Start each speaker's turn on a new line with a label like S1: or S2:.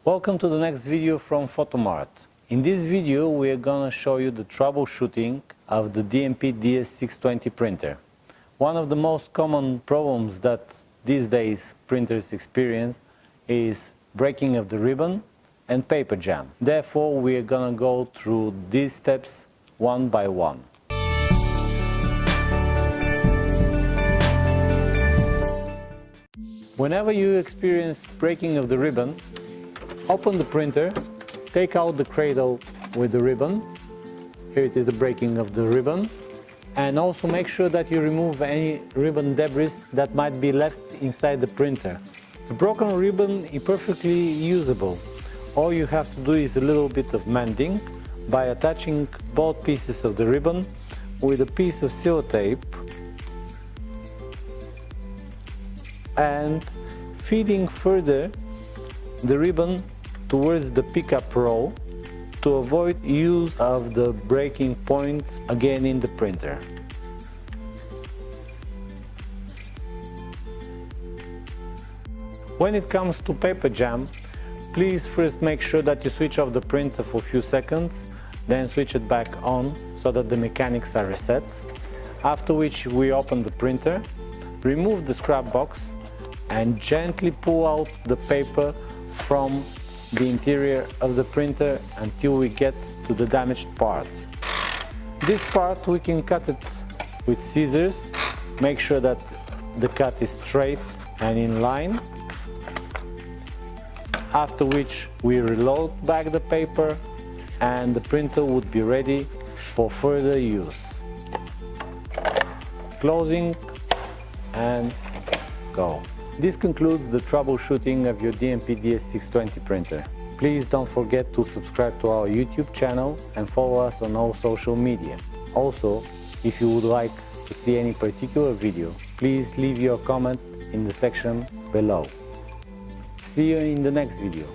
S1: Welcome to the next video from Photomart. In this video we are going to show you the troubleshooting of the DNP DS620 printer. One of the most common problems that these days printers experience is breaking of the ribbon and paper jam. Therefore we are going to go through these steps one by one. Whenever you experience breaking of the ribbon, open the printer, take out the cradle with the ribbon. Here it is, the breaking of the ribbon. And also make sure that you remove any ribbon debris that might be left inside the printer. The broken ribbon is perfectly usable. All you have to do is a little bit of mending by attaching both pieces of the ribbon with a piece of sellotape and feeding further the ribbon towards the pickup row to avoid use of the breaking point again in the printer. When it comes to paper jam, please first make sure that you switch off the printer for a few seconds, then switch it back on so that the mechanics are reset. After which we open the printer, remove the scrap box and gently pull out the paper from the interior of the printer until we get to the damaged part. This part we can cut it with scissors. Make sure that the cut is straight and in line. After which we reload back the paper and the printer would be ready for further use. Closing and go. This concludes the troubleshooting of your DNP DS620 printer. Please don't forget to subscribe to our YouTube channel and follow us on all social media. Also, if you would like to see any particular video, please leave your comment in the section below. See you in the next video.